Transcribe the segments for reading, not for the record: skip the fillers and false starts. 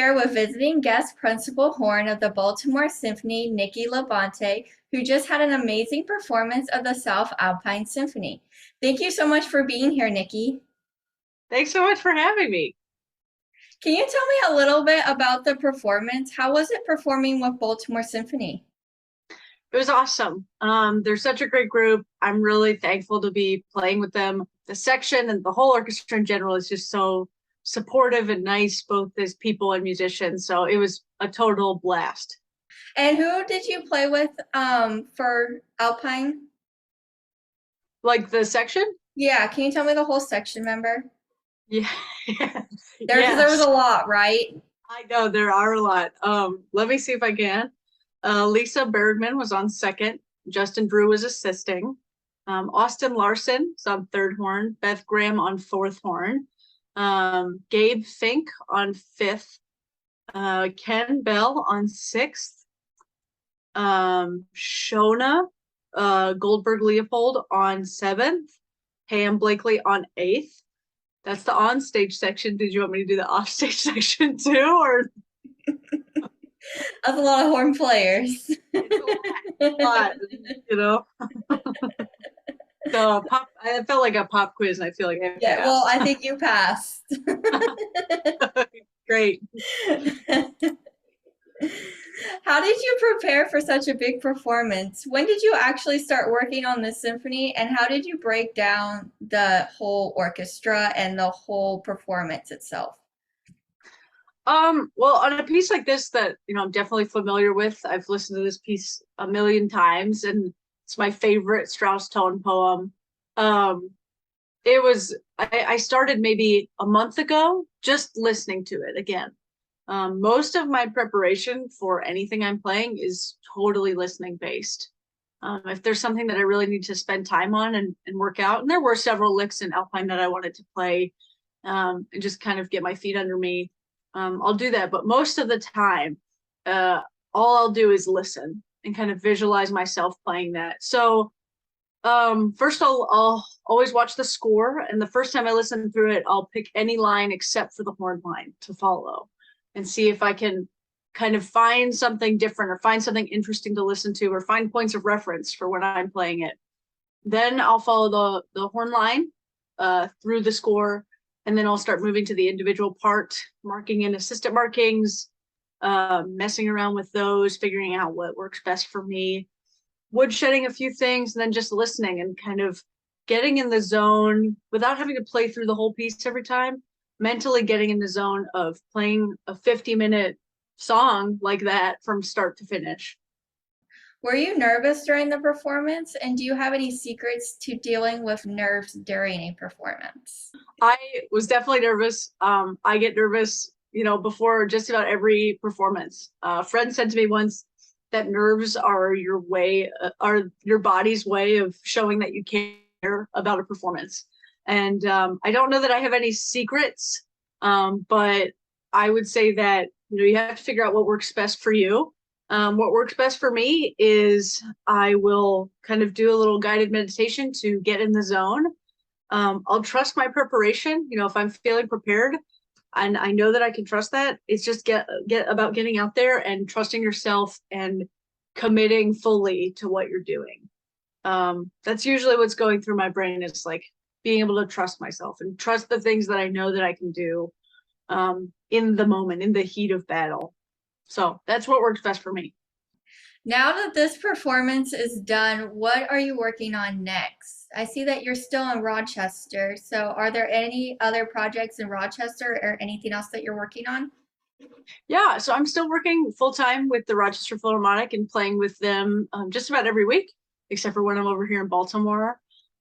here with visiting guest principal horn of the Baltimore Symphony, Nikki LaBonte, who just had an amazing performance of the South Alpine Symphony. Thank you so much for being here, Nikki. Thanks so much for having me. Can you tell me a little bit about the performance? How was it performing with Baltimore Symphony? It was awesome. They're such a great group. I'm really thankful to be playing with them. The section and the whole orchestra in general is just so supportive and nice, both as people and musicians. So it was a total blast. And who did you play with for Alpine? Like the section? Yeah, can you tell me the whole section member? Yeah. Because there was a Yes. lot, right? I know there are a lot. Let me see if I can. Lisa Bergman was on second. Justin Drew was assisting. Austin Larson was on third horn. Beth Graham on fourth horn. Gabe Fink on fifth. Ken Bell on sixth. Shona Goldberg Leopold on seventh. Pam Blakely on eighth. That's the on-stage section. Did you want me to do the off-stage section too, or That's a lot of horn players. it's a lot, you know? So pop, I felt like a pop quiz, and I feel like I Yeah, well, passed. I think you passed. Great. How did you prepare for such a big performance? When did you actually start working on the symphony, and how did you break down the whole orchestra and the whole performance itself? Well, on a piece like this that, I'm definitely familiar with, I've listened to this piece a million times, and it's my favorite Strauss tone poem. Um, I started maybe a month ago just listening to it again. Most of my preparation for anything I'm playing is totally listening based. If there's something that I really need to spend time on and work out, and there were several licks in Alpine that I wanted to play and just kind of get my feet under me, I'll do that. But most of the time, uh, all I'll do is listen and kind of visualize myself playing that. So first I'll always watch the score, and the first time I listen through it, I'll pick any line except for the horn line to follow and see if I can kind of find something different or find something interesting to listen to or find points of reference for when I'm playing it. Then I'll follow the horn line through the score, and then I'll start moving to the individual part, marking in assistant markings, messing around with those, figuring out what works best for me, woodshedding a few things, and then just listening and kind of getting in the zone without having to play through the whole piece every time, mentally getting in the zone of playing a 50-minute song like that from start to finish. Were you nervous during the performance? And do you have any secrets to dealing with nerves during a performance? I was definitely nervous. I get nervous, before just about every performance. A friend said to me once that nerves are are your body's way of showing that you care about a performance. And I don't know that I have any secrets, but I would say that, you have to figure out what works best for you. What works best for me is I will kind of do a little guided meditation to get in the zone. I'll trust my preparation. If I'm feeling prepared and I know that I can trust that, it's just get about getting out there and trusting yourself and committing fully to what you're doing. That's usually what's going through my brain, is like being able to trust myself and trust the things that I know that I can do in the moment, in the heat of battle. So that's what works best for me. Now that this performance is done, what are you working on next? I see that you're still in Rochester. So are there any other projects in Rochester or anything else that you're working on? Yeah, so I'm still working full time with the Rochester Philharmonic and playing with them just about every week, except for when I'm over here in Baltimore.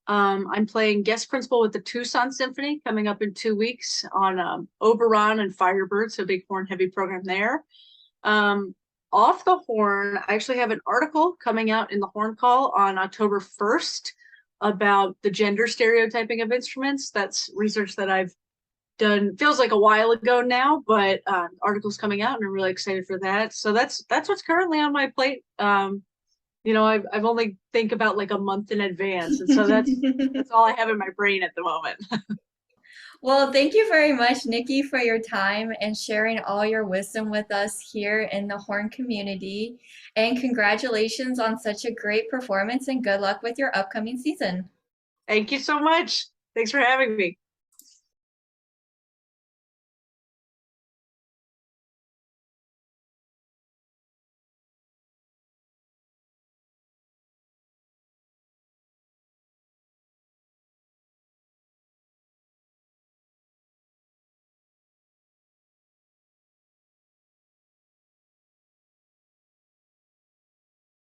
I'm playing guest principal with the Tucson Symphony coming up in 2 weeks on Oberon and Firebird, so big horn heavy program there. Um, Off the horn, I actually have an article coming out in the Horn Call on October 1st about the gender stereotyping of instruments. That's research that I've done, feels like a while ago now, but article's coming out and I'm really excited for that. So that's what's currently on my plate. I've only think about like a month in advance, and so that's all I have in my brain at the moment. Well, thank you very much, Nikki, for your time and sharing all your wisdom with us here in the horn community. And congratulations on such a great performance and good luck with your upcoming season. Thank you so much. Thanks for having me.